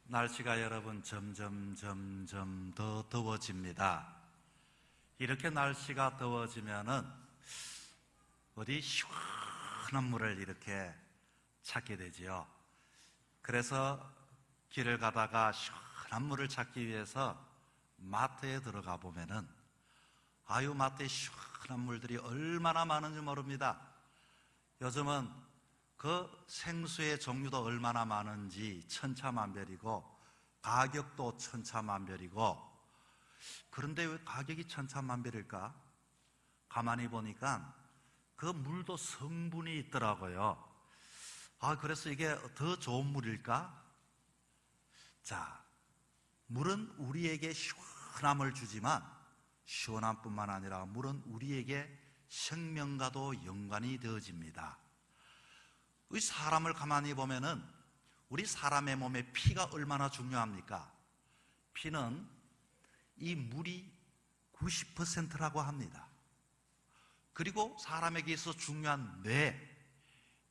날씨가 여러분 점점 더 더워집니다. 이렇게 날씨가 더워지면은 어디 시원한 물을 이렇게 찾게 되지요. 그래서 길을 가다가 시원한 물을 찾기 위해서 마트에 들어가 보면은 마트에 시원한 물들이 얼마나 많은지 모릅니다. 요즘은 그 생수의 종류도 얼마나 많은지 천차만별이고 가격도 천차만별이고, 그런데 왜 가격이 천차만별일까? 가만히 보니까 그 물도 성분이 있더라고요. 그래서 이게 더 좋은 물일까? 자, 물은 우리에게 시원함을 주지만 시원함뿐만 아니라 물은 우리에게 생명과도 연관이 되어집니다. 우리 사람을 가만히 보면은 우리 사람의 몸에 피가 얼마나 중요합니까? 피는 이 물이 90%라고 합니다. 그리고 사람에게 있어 중요한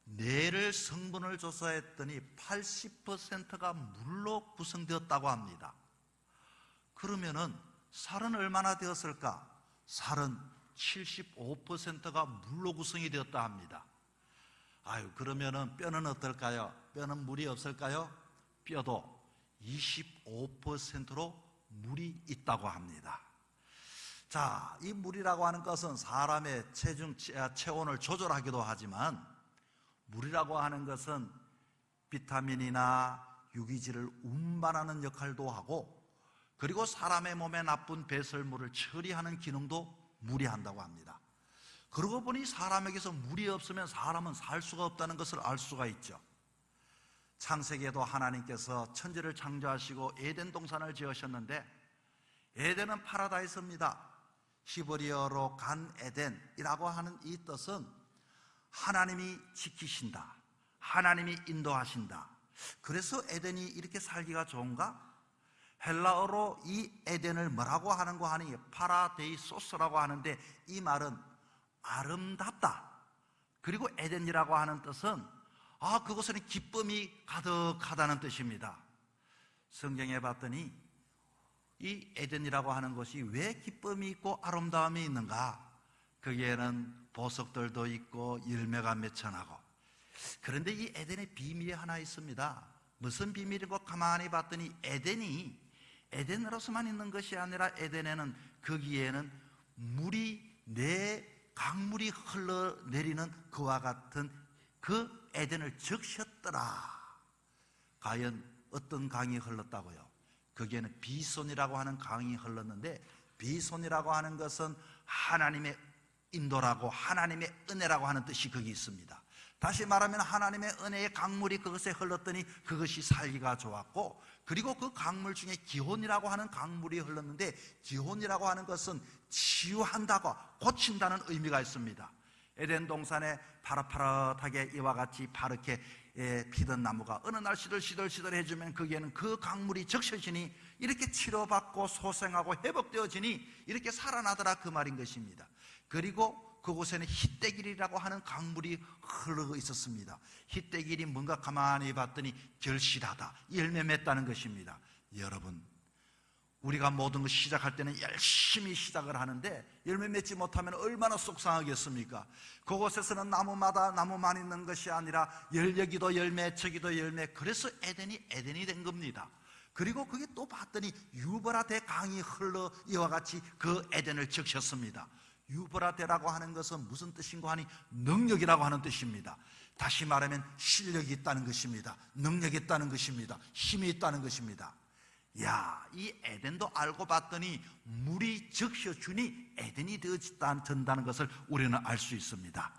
뇌를 성분을 조사했더니 80%가 물로 구성되었다고 합니다. 그러면은 살은 얼마나 되었을까? 살은 75%가 물로 구성이 되었다 합니다. 그러면은 뼈는 어떨까요? 뼈는 물이 없을까요? 뼈도 25%로 물이 있다고 합니다. 자, 이 물이라고 하는 것은 사람의 체온을 조절하기도 하지만, 물이라고 하는 것은 비타민이나 유기질을 운반하는 역할도 하고, 그리고 사람의 몸에 나쁜 배설물을 처리하는 기능도 물이 한다고 합니다. 그러고 보니 사람에게서 물이 없으면 사람은 살 수가 없다는 것을 알 수가 있죠. 창세기에도 하나님께서 천지를 창조하시고 에덴 동산을 지으셨는데, 에덴은 파라다이스입니다. 히브리어로 간 에덴이라고 하는 이 뜻은 하나님이 지키신다, 하나님이 인도하신다. 그래서 에덴이 이렇게 살기가 좋은가? 헬라어로 이 에덴을 뭐라고 하는고 하니 파라데이소스라고 하는데, 이 말은 아름답다. 그리고 에덴이라고 하는 뜻은 그것은 기쁨이 가득하다는 뜻입니다. 성경에 봤더니 이 에덴이라고 하는 것이 왜 기쁨이 있고 아름다움이 있는가? 거기에는 보석들도 있고 열매가 맺혀나고. 그런데 이 에덴의 비밀이 하나 있습니다. 무슨 비밀이고 가만히 봤더니 에덴이 에덴으로서만 있는 것이 아니라 에덴에는 거기에는 물이 강물이 흘러내리는 그와 같은 그 에덴을 적셨더라. 과연 어떤 강이 흘렀다고요? 거기에는 비손이라고 하는 강이 흘렀는데, 비손이라고 하는 것은 하나님의 인도라고, 하나님의 은혜라고 하는 뜻이 거기 있습니다. 다시 말하면 하나님의 은혜의 강물이 그것에 흘렀더니 그것이 살기가 좋았고, 그리고 그 강물 중에 기혼이라고 하는 강물이 흘렀는데, 기혼이라고 하는 것은 치유한다고, 고친다는 의미가 있습니다. 에덴 동산에 파릇파릇하게 이와 같이 파랗게 피던 나무가 어느 날 시들시들 해주면 거기에는 그 강물이 적셔지니 이렇게 치료받고 소생하고 회복되어지니 이렇게 살아나더라, 그 말인 것입니다. 그리고 그곳에는 히데길이라고 하는 강물이 흘러 있었습니다. 히데길이 뭔가 가만히 봤더니 결실하다, 열매 맺다는 것입니다. 여러분, 우리가 모든 것 시작할 때는 열심히 시작을 하는데 열매 맺지 못하면 얼마나 속상하겠습니까? 그곳에서는 나무마다 나무만 있는 것이 아니라 열여기도 열매, 저기도 열매. 그래서 에덴이 된 겁니다. 그리고 그게 또 봤더니 유브라데 강이 흘러 이와 같이 그 에덴을 적셨습니다. 유브라데라고 하는 것은 무슨 뜻인고 하니 능력이라고 하는 뜻입니다. 다시 말하면 실력이 있다는 것입니다. 능력이 있다는 것입니다. 힘이 있다는 것입니다. 이 에덴도 알고 봤더니 물이 적셔주니 에덴이 되어진다는 것을 우리는 알 수 있습니다.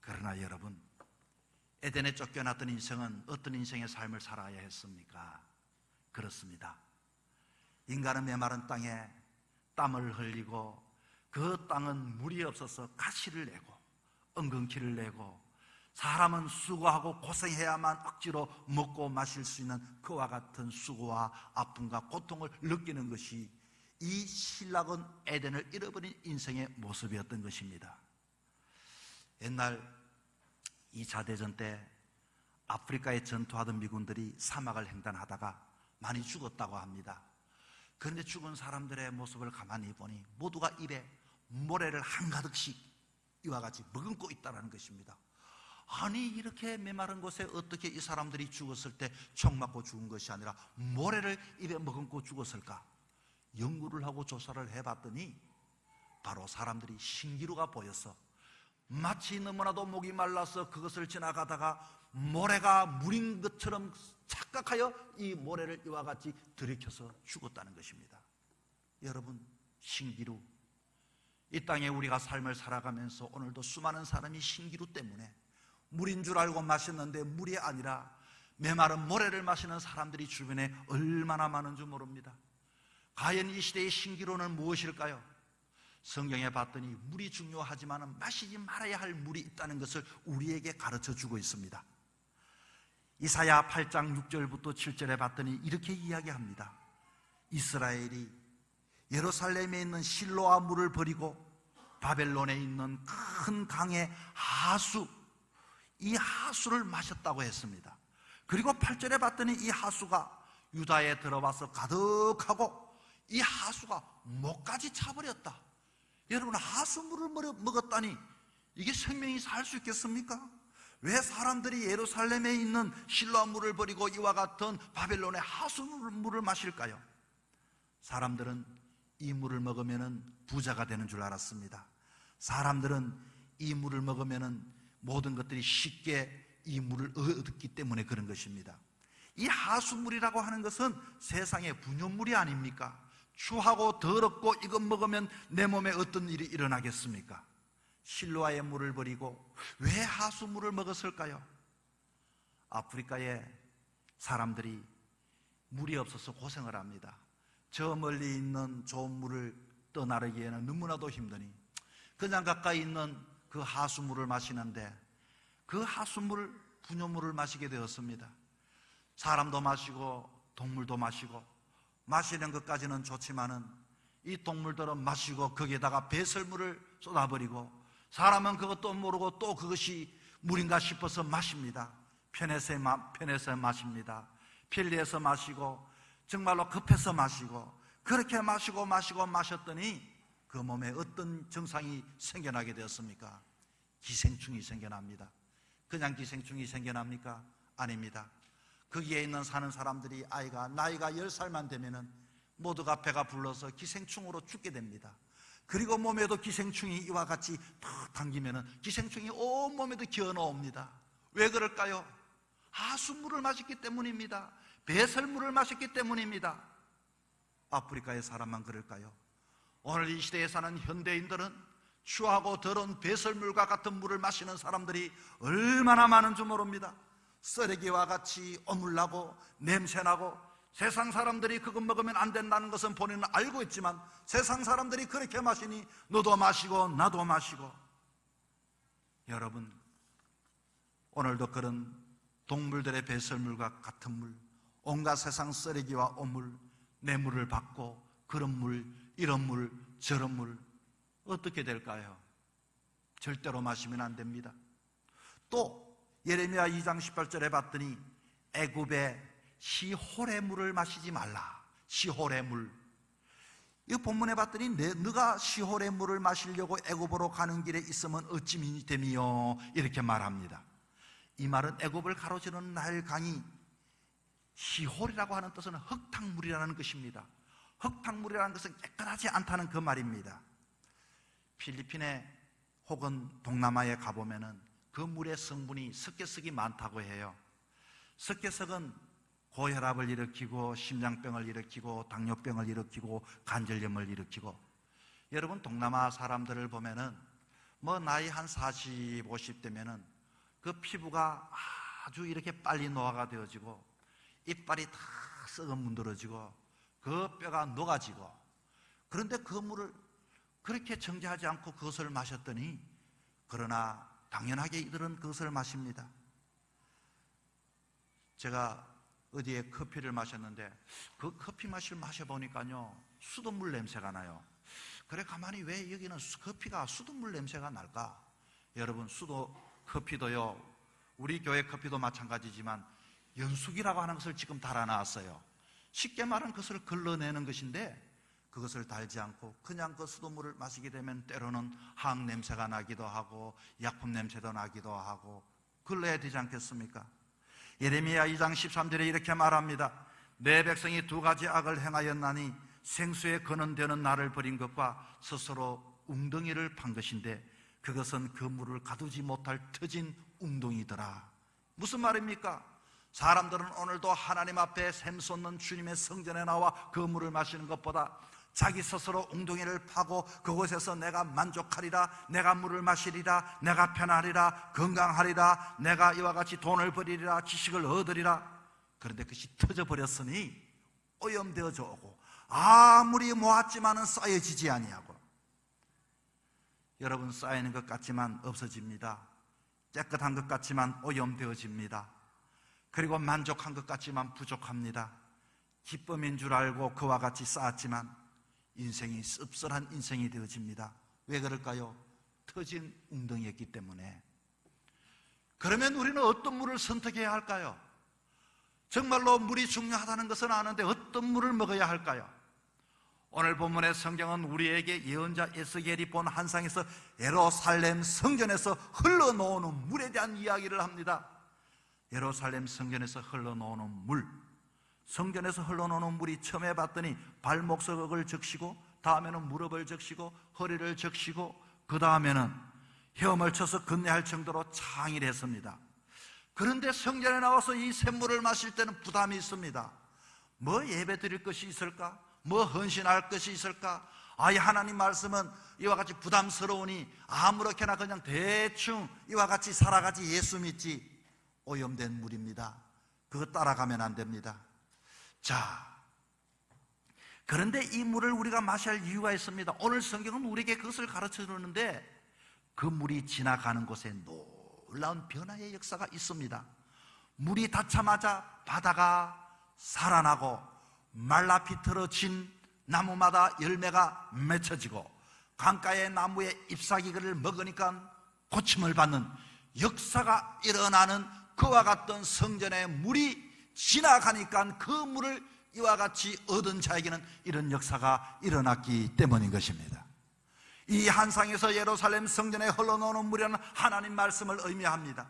그러나 여러분, 에덴에 쫓겨났던 인생은 어떤 인생의 삶을 살아야 했습니까? 그렇습니다. 인간은 메마른 땅에 땀을 흘리고, 그 땅은 물이 없어서 가시를 내고 엉겅퀴를 내고, 사람은 수고하고 고생해야만 억지로 먹고 마실 수 있는 그와 같은 수고와 아픔과 고통을 느끼는 것이 이 신락은 에덴을 잃어버린 인생의 모습이었던 것입니다. 옛날 2차 대전 때 아프리카에 전투하던 미군들이 사막을 횡단하다가 많이 죽었다고 합니다. 그런데 죽은 사람들의 모습을 가만히 보니 모두가 입에 모래를 한가득씩 이와 같이 머금고 있다는 것입니다. 아니, 이렇게 메마른 곳에 어떻게 이 사람들이 죽었을 때 총 맞고 죽은 것이 아니라 모래를 입에 머금고 죽었을까? 연구를 하고 조사를 해봤더니 바로 사람들이 신기루가 보여서 마치 너무나도 목이 말라서 그것을 지나가다가 모래가 물인 것처럼 착각하여 이 모래를 이와 같이 들이켜서 죽었다는 것입니다. 여러분, 신기루, 이 땅에 우리가 삶을 살아가면서 오늘도 수많은 사람이 신기루 때문에 물인 줄 알고 마셨는데 물이 아니라 메마른 모래를 마시는 사람들이 주변에 얼마나 많은 줄 모릅니다. 과연 이 시대의 신기루는 무엇일까요? 성경에 봤더니 물이 중요하지만 마시지 말아야 할 물이 있다는 것을 우리에게 가르쳐 주고 있습니다. 이사야 8장 6절부터 7절에 봤더니 이렇게 이야기합니다. 이스라엘이 예루살렘에 있는 실로아 물을 버리고 바벨론에 있는 큰 강의 하수, 이 하수를 마셨다고 했습니다. 그리고 8절에 봤더니 이 하수가 유다에 들어와서 가득하고 이 하수가 목까지 차버렸다. 여러분, 하수물을 먹었다니 이게 생명이 살 수 있겠습니까? 왜 사람들이 예루살렘에 있는 실로아 물을 버리고 이와 같은 바벨론의 하수물을 마실까요? 사람들은 이 물을 먹으면 부자가 되는 줄 알았습니다. 사람들은 이 물을 먹으면 모든 것들이 쉽게 이 물을 얻기 때문에 그런 것입니다. 이 하수물이라고 하는 것은 세상의 분연물이 아닙니까? 추하고 더럽고 이것 먹으면 내 몸에 어떤 일이 일어나겠습니까? 실로아의 물을 버리고 왜 하수물을 먹었을까요? 아프리카의 사람들이 물이 없어서 고생을 합니다. 저 멀리 있는 좋은 물을 떠나르기에는 너무나도 힘드니 그냥 가까이 있는 그 하수물을 마시는데 그 하수물, 분유물을 마시게 되었습니다. 사람도 마시고 동물도 마시고 마시는 것까지는 좋지만은 이 동물들은 마시고 거기에다가 배설물을 쏟아버리고 사람은 그것도 모르고 또 그것이 물인가 싶어서 마십니다. 편해서 마십니다. 편리해서 마시고 정말로 급해서 마시고 그렇게 마셨더니 그 몸에 어떤 증상이 생겨나게 되었습니까? 기생충이 생겨납니다. 그냥 기생충이 생겨납니까? 아닙니다. 거기에 있는 사는 사람들이 나이가 10살만 되면은 모두가 배가 불러서 기생충으로 죽게 됩니다. 그리고 몸에도 기생충이 이와 같이 탁 당기면은 기생충이 온 몸에도 기어나옵니다. 왜 그럴까요? 하수물을 마셨기 때문입니다. 배설물을 마셨기 때문입니다. 아프리카의 사람만 그럴까요? 오늘 이 시대에 사는 현대인들은 추하고 더러운 배설물과 같은 물을 마시는 사람들이 얼마나 많은 줄 모릅니다. 쓰레기와 같이 어물나고 냄새나고 세상 사람들이 그것 먹으면 안 된다는 것은 본인은 알고 있지만 세상 사람들이 그렇게 마시니 너도 마시고 나도 마시고. 여러분, 오늘도 그런 동물들의 배설물과 같은 물, 온갖 세상 쓰레기와 오물, 뇌물을 받고 그런 물, 이런 물, 저런 물 어떻게 될까요? 절대로 마시면 안 됩니다. 또 예레미야 2장 18절에 봤더니 애굽의 시홀의 물을 마시지 말라. 시홀의 물. 이 본문에 봤더니 너가 시홀의 물을 마시려고 애굽으로 가는 길에 있으면 어찌 됨이요, 이렇게 말합니다. 이 말은 애굽을 가로지르는 나일 강이 시홀이라고 하는 뜻은 흙탕물이라는 것입니다. 흙탕물이라는 것은 깨끗하지 않다는 그 말입니다. 필리핀에 혹은 동남아에 가보면은 그 물의 성분이 석회석이 많다고 해요. 석회석은 고혈압을 일으키고 심장병을 일으키고 당뇨병을 일으키고 관절염을 일으키고, 여러분 동남아 사람들을 보면은 나이 한 40, 50 되면은 그 피부가 아주 이렇게 빨리 노화가 되어지고 이빨이 다 썩어 문드러지고 그 뼈가 녹아지고, 그런데 그 물을 그렇게 정제하지 않고 그것을 마셨더니, 그러나 당연하게 이들은 그것을 마십니다. 제가 어디에 커피를 마셨는데 그 커피 맛을 마셔보니까요 수돗물 냄새가 나요. 그래, 가만히 왜 여기는 커피가 수돗물 냄새가 날까? 여러분, 커피도요, 우리 교회 커피도 마찬가지지만 연숙이라고 하는 것을 지금 달아놨어요. 쉽게 말하면 그것을 걸러내는 것인데, 그것을 달지 않고 그냥 그 수돗물을 마시게 되면 때로는 항 냄새가 나기도 하고 약품 냄새도 나기도 하고 걸러야 되지 않겠습니까? 예레미야 2장 13절에 이렇게 말합니다. 내 백성이 두 가지 악을 행하였나니 생수에 근원되는 나를 버린 것과 스스로 웅덩이를 판 것인데 그것은 그 물을 가두지 못할 터진 웅덩이더라. 무슨 말입니까? 사람들은 오늘도 하나님 앞에 샘솟는 주님의 성전에 나와 그 물을 마시는 것보다 자기 스스로 웅덩이를 파고 그곳에서 내가 만족하리라, 내가 물을 마시리라, 내가 편하리라, 건강하리라, 내가 이와 같이 돈을 벌이리라, 지식을 얻으리라. 그런데 그것이 터져버렸으니 오염되어져 오고 아무리 모았지만은 쌓여지지 아니하고, 여러분, 쌓이는 것 같지만 없어집니다. 깨끗한 것 같지만 오염되어집니다. 그리고 만족한 것 같지만 부족합니다. 기쁨인 줄 알고 그와 같이 쌓았지만 인생이 씁쓸한 인생이 되어집니다. 왜 그럴까요? 터진 웅덩이였기 때문에. 그러면 우리는 어떤 물을 선택해야 할까요? 정말로 물이 중요하다는 것은 아는데 어떤 물을 먹어야 할까요? 오늘 본문의 성경은 우리에게 예언자 에스겔이 본 환상에서 예루살렘 성전에서 흘러나오는 물에 대한 이야기를 합니다. 예루살렘 성전에서 흘러나오는 물, 성전에서 흘러나오는 물이 처음에 봤더니 발목석을 적시고 다음에는 무릎을 적시고 허리를 적시고 그 다음에는 헤엄을 쳐서 건네할 정도로 창일했습니다. 그런데 성전에 나와서 이 샘물을 마실 때는 부담이 있습니다. 뭐 예배 드릴 것이 있을까? 뭐 헌신할 것이 있을까? 아예 하나님 말씀은 이와 같이 부담스러우니 아무렇게나 그냥 대충 이와 같이 살아가지 예수 믿지. 오염된 물입니다. 그거 따라가면 안 됩니다. 자, 그런데 이 물을 우리가 마셔야 할 이유가 있습니다. 오늘 성경은 우리에게 그것을 가르쳐 주는데 그 물이 지나가는 곳에 놀라운 변화의 역사가 있습니다. 물이 닿자마자 바다가 살아나고 말라 비틀어진 나무마다 열매가 맺혀지고 강가의 나무의 잎사귀를 먹으니까 고침을 받는 역사가 일어나는 그와 같던 성전의 물이 지나가니까 그 물을 이와 같이 얻은 자에게는 이런 역사가 일어났기 때문인 것입니다. 이 한상에서 예루살렘 성전에 흘러나오는 물이라는 하나님 말씀을 의미합니다.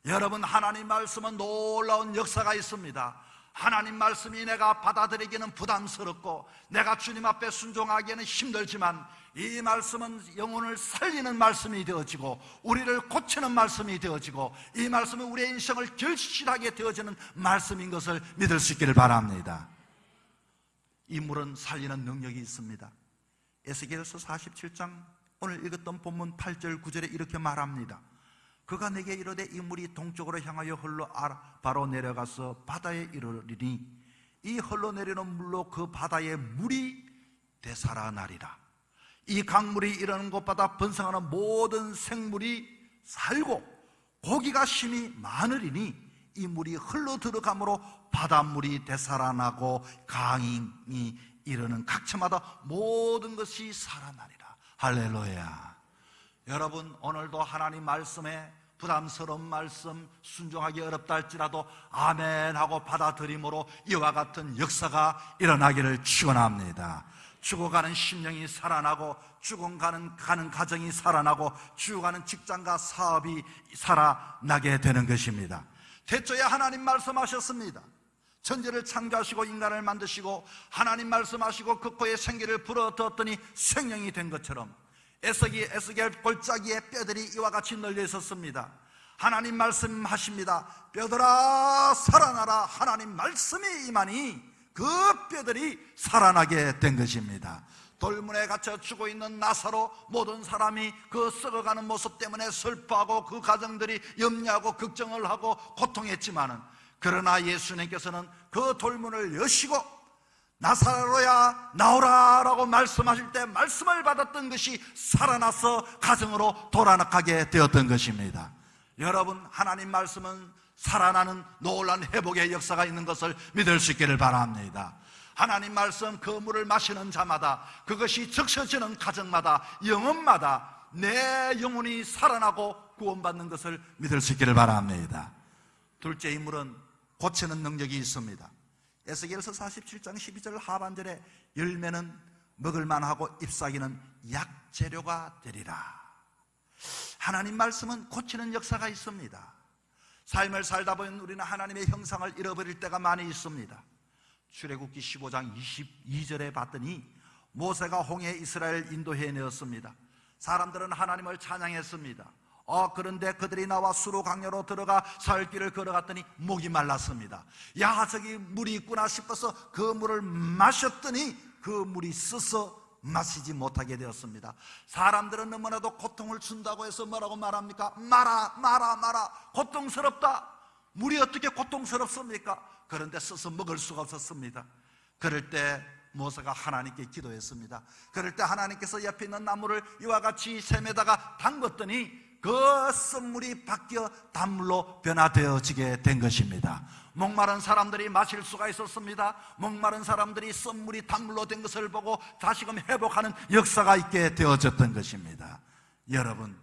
여러분, 하나님 말씀은 놀라운 역사가 있습니다. 하나님 말씀이 내가 받아들이기는 부담스럽고 내가 주님 앞에 순종하기에는 힘들지만 이 말씀은 영혼을 살리는 말씀이 되어지고 우리를 고치는 말씀이 되어지고 이 말씀은 우리의 인생을 결실하게 되어지는 말씀인 것을 믿을 수 있기를 바랍니다. 이 물은 살리는 능력이 있습니다. 에스겔서 47장 오늘 읽었던 본문 8절 9절에 이렇게 말합니다. 그가 내게 이르되 이 물이 동쪽으로 향하여 흘러 바로 내려가서 바다에 이르리니 이 흘러내리는 물로 그 바다의 물이 되살아나리라. 이 강물이 이르는 곳마다 번성하는 모든 생물이 살고 고기가 심히 많으리니 이 물이 흘러 들어가므로 바닷물이 되살아나고 강이 이르는 각처마다 모든 것이 살아나리라. 할렐루야. 여러분, 오늘도 하나님 말씀에 부담스러운 말씀, 순종하기 어렵다 할지라도 아멘 하고 받아들임으로 이와 같은 역사가 일어나기를 축원합니다. 죽어가는 심령이 살아나고 죽어가는 가정이 살아나고 죽어가는 직장과 사업이 살아나게 되는 것입니다. 태초에 하나님 말씀하셨습니다. 천지를 창조하시고 인간을 만드시고 하나님 말씀하시고 그 코에 생기를 불어넣었더니 생명이 된 것처럼 에스겔 골짜기에 뼈들이 이와 같이 널려 있었습니다. 하나님 말씀하십니다. 뼈들아 살아나라. 하나님 말씀이 임하니 그 뼈들이 살아나게 된 것입니다. 돌문에 갇혀 죽어 있는 나사로 모든 사람이 그 썩어가는 모습 때문에 슬퍼하고 그 가정들이 염려하고 걱정을 하고 고통했지만은 그러나 예수님께서는 그 돌문을 여시고 나사로야 나오라 라고 말씀하실 때 말씀을 받았던 것이 살아나서 가정으로 돌아가게 되었던 것입니다. 여러분, 하나님 말씀은 살아나는 놀라운 회복의 역사가 있는 것을 믿을 수 있기를 바랍니다. 하나님 말씀 그 물을 마시는 자마다 그것이 적셔지는 가정마다 영혼마다 내 영혼이 살아나고 구원받는 것을 믿을 수 있기를 바랍니다. 둘째, 이 물은 고치는 능력이 있습니다. 에스겔서 47장 12절 하반절에 열매는 먹을만하고 잎사귀는 약재료가 되리라. 하나님 말씀은 고치는 역사가 있습니다. 삶을 살다 보면 우리는 하나님의 형상을 잃어버릴 때가 많이 있습니다. 출애굽기 15장 22절에 봤더니 모세가 홍해 이스라엘 인도해 내었습니다. 사람들은 하나님을 찬양했습니다. 그런데 그들이 나와 수로 강야로 들어가 살 길을 걸어갔더니 목이 말랐습니다. 야, 저기 물이 있구나 싶어서 그 물을 마셨더니 그 물이 써서 마시지 못하게 되었습니다. 사람들은 너무나도 고통을 준다고 해서 뭐라고 말합니까? 마라 고통스럽다. 물이 어떻게 고통스럽습니까? 그런데 써서 먹을 수가 없었습니다. 그럴 때 모세가 하나님께 기도했습니다. 그럴 때 하나님께서 옆에 있는 나무를 이와 같이 샘에다가 담궜더니 그 쓴물이 바뀌어 단물로 변화되어지게 된 것입니다. 목마른 사람들이 마실 수가 있었습니다. 목마른 사람들이 쓴물이 단물로 된 것을 보고 다시금 회복하는 역사가 있게 되어졌던 것입니다. 여러분,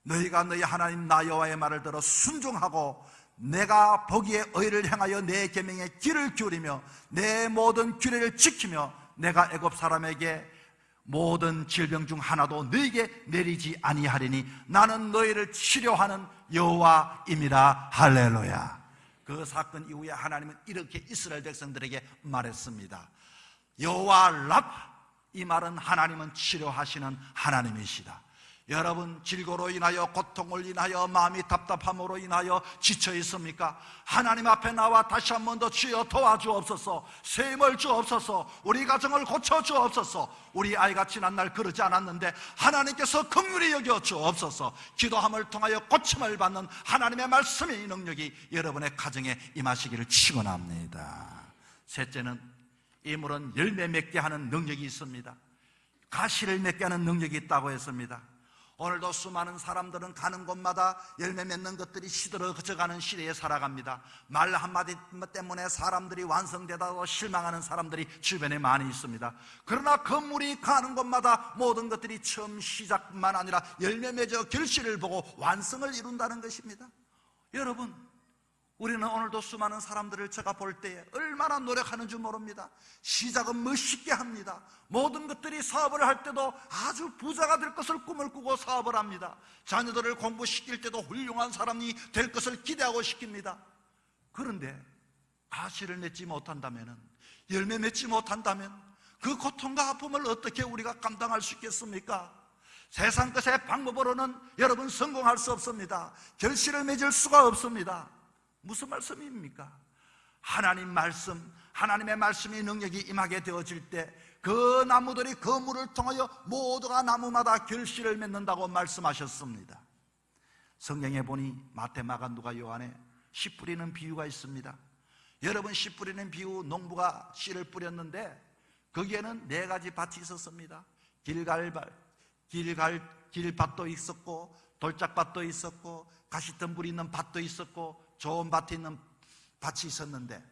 너희가 너희 하나님 나 여호와의 말을 들어 순종하고 내가 보기에 의를 행하여 내 계명에 귀를 기울이며 내 모든 규례를 지키며 내가 애굽 사람에게 모든 질병 중 하나도 너희에게 내리지 아니하리니 나는 너희를 치료하는 여호와임이라. 할렐루야. 그 사건 이후에 하나님은 이렇게 이스라엘 백성들에게 말했습니다. 여호와 라파, 이 말은 하나님은 치료하시는 하나님이시다. 여러분, 질고로 인하여 고통을 인하여 마음이 답답함으로 인하여 지쳐 있습니까? 하나님 앞에 나와 다시 한 번 더 주여 도와주옵소서, 새 힘을 주옵소서, 우리 가정을 고쳐주옵소서. 우리 아이가 지난날 그러지 않았는데 하나님께서 긍휼히 여겨 주옵소서. 기도함을 통하여 고침을 받는 하나님의 말씀의 능력이 여러분의 가정에 임하시기를 축원합니다. 셋째는, 이 물은 열매 맺게 하는 능력이 있습니다. 가시를 맺게 하는 능력이 있다고 했습니다. 오늘도 수많은 사람들은 가는 곳마다 열매 맺는 것들이 시들어져가는 시대에 살아갑니다. 말 한마디 때문에 사람들이 완성되다고 실망하는 사람들이 주변에 많이 있습니다. 그러나 건물이 가는 곳마다 모든 것들이 처음 시작뿐만 아니라 열매 맺어 결실을 보고 완성을 이룬다는 것입니다. 여러분, 우리는 오늘도 수많은 사람들을 제가 볼 때에 얼마나 노력하는 줄 모릅니다. 시작은 멋있게 합니다. 모든 것들이 사업을 할 때도 아주 부자가 될 것을 꿈을 꾸고 사업을 합니다. 자녀들을 공부시킬 때도 훌륭한 사람이 될 것을 기대하고 시킵니다. 그런데 가시를 맺지 못한다면, 열매 맺지 못한다면 그 고통과 아픔을 어떻게 우리가 감당할 수 있겠습니까? 세상 것의 방법으로는 여러분 성공할 수 없습니다. 결실을 맺을 수가 없습니다. 무슨 말씀입니까? 하나님 말씀, 하나님의 말씀이 능력이 임하게 되어질 때 그 나무들이 그 물을 통하여 모두가 나무마다 결실을 맺는다고 말씀하셨습니다. 성경에 보니 마태, 마가, 누가, 요한에 씨 뿌리는 비유가 있습니다. 여러분, 씨 뿌리는 비유, 농부가 씨를 뿌렸는데 거기에는 4가지 밭이 있었습니다. 길밭도 있었고, 돌짝밭도 있었고, 가시덤불이 있는 밭도 있었고, 좋은 밭에 있는 밭이 있었는데,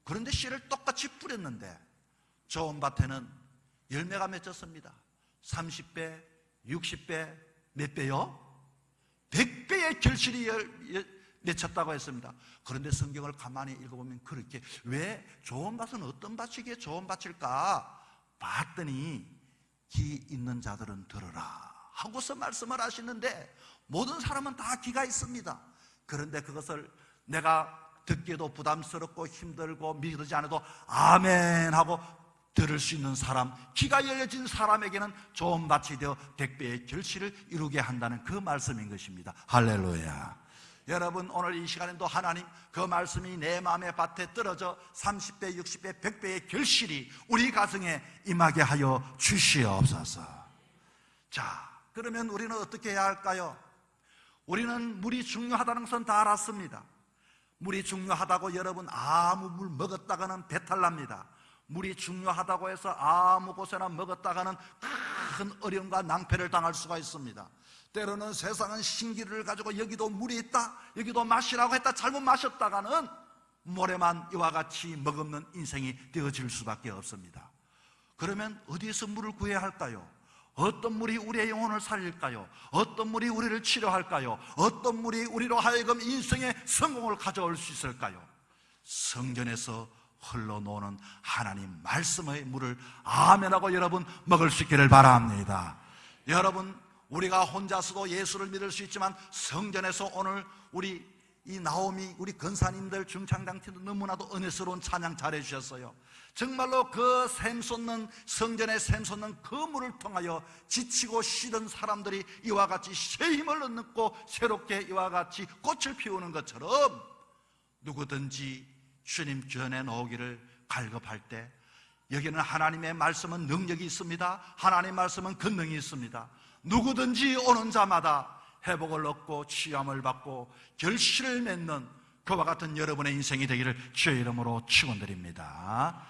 그런데 씨를 똑같이 뿌렸는데 좋은 밭에는 열매가 맺혔습니다. 30배, 60배, 몇 배요? 100배의 결실이 맺혔다고 했습니다. 그런데 성경을 가만히 읽어보면 그렇게, 왜 좋은 밭은 어떤 밭이기에 좋은 밭일까 봤더니 기 있는 자들은 들으라 하고서 말씀을 하시는데, 모든 사람은 다 기가 있습니다. 그런데 그것을 내가 듣기도 부담스럽고 힘들고 믿어지지 않아도 아멘 하고 들을 수 있는 사람, 귀가 열려진 사람에게는 좋은 밭이 되어 100배의 결실을 이루게 한다는 그 말씀인 것입니다. 할렐루야. 여러분, 오늘 이 시간에도 하나님 그 말씀이 내 마음의 밭에 떨어져 30배, 60배, 100배의 결실이 우리 가정에 임하게 하여 주시옵소서. 자, 그러면 우리는 어떻게 해야 할까요? 우리는 물이 중요하다는 것은 다 알았습니다. 물이 중요하다고 여러분 아무 물 먹었다가는 배탈 납니다. 물이 중요하다고 해서 아무 곳에나 먹었다가는 큰 어려움과 낭패를 당할 수가 있습니다. 때로는 세상은 신기를 가지고 여기도 물이 있다, 여기도 마시라고 했다 잘못 마셨다가는 모래만 이와 같이 먹없는 인생이 되어질 수밖에 없습니다. 그러면 어디에서 물을 구해야 할까요? 어떤 물이 우리의 영혼을 살릴까요? 어떤 물이 우리를 치료할까요? 어떤 물이 우리로 하여금 인생의 성공을 가져올 수 있을까요? 성전에서 흘러노는 하나님 말씀의 물을 아멘하고 여러분 먹을 수 있기를 바랍니다. 여러분, 우리가 혼자서도 예수를 믿을 수 있지만 성전에서 오늘 우리 이 나오미, 우리 권사님들, 중창장팀도 너무나도 은혜스러운 찬양 잘해주셨어요. 정말로 그 샘솟는, 성전에 샘솟는 그 물을 통하여 지치고 쉬던 사람들이 이와 같이 새 힘을 얻고 새롭게 이와 같이 꽃을 피우는 것처럼 누구든지 주님 전에 나오기를 갈급할 때, 여기는 하나님의 말씀은 능력이 있습니다. 하나님의 말씀은 권능이 있습니다. 누구든지 오는 자마다 회복을 얻고 취함을 받고 결실을 맺는 그와 같은 여러분의 인생이 되기를 주의 이름으로 축원드립니다.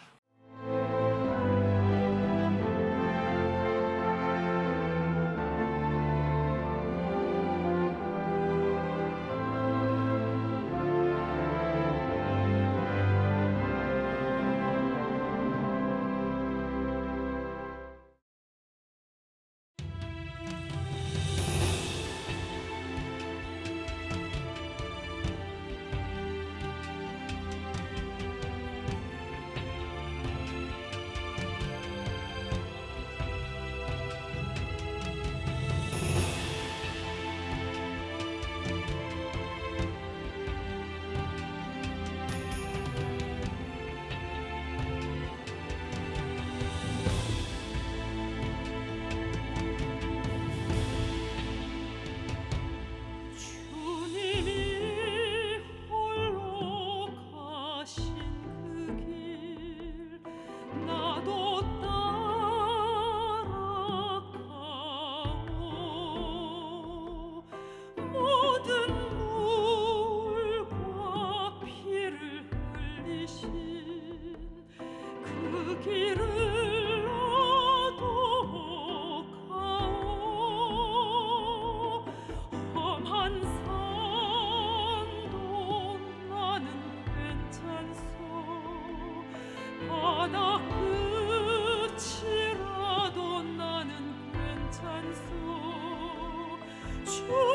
주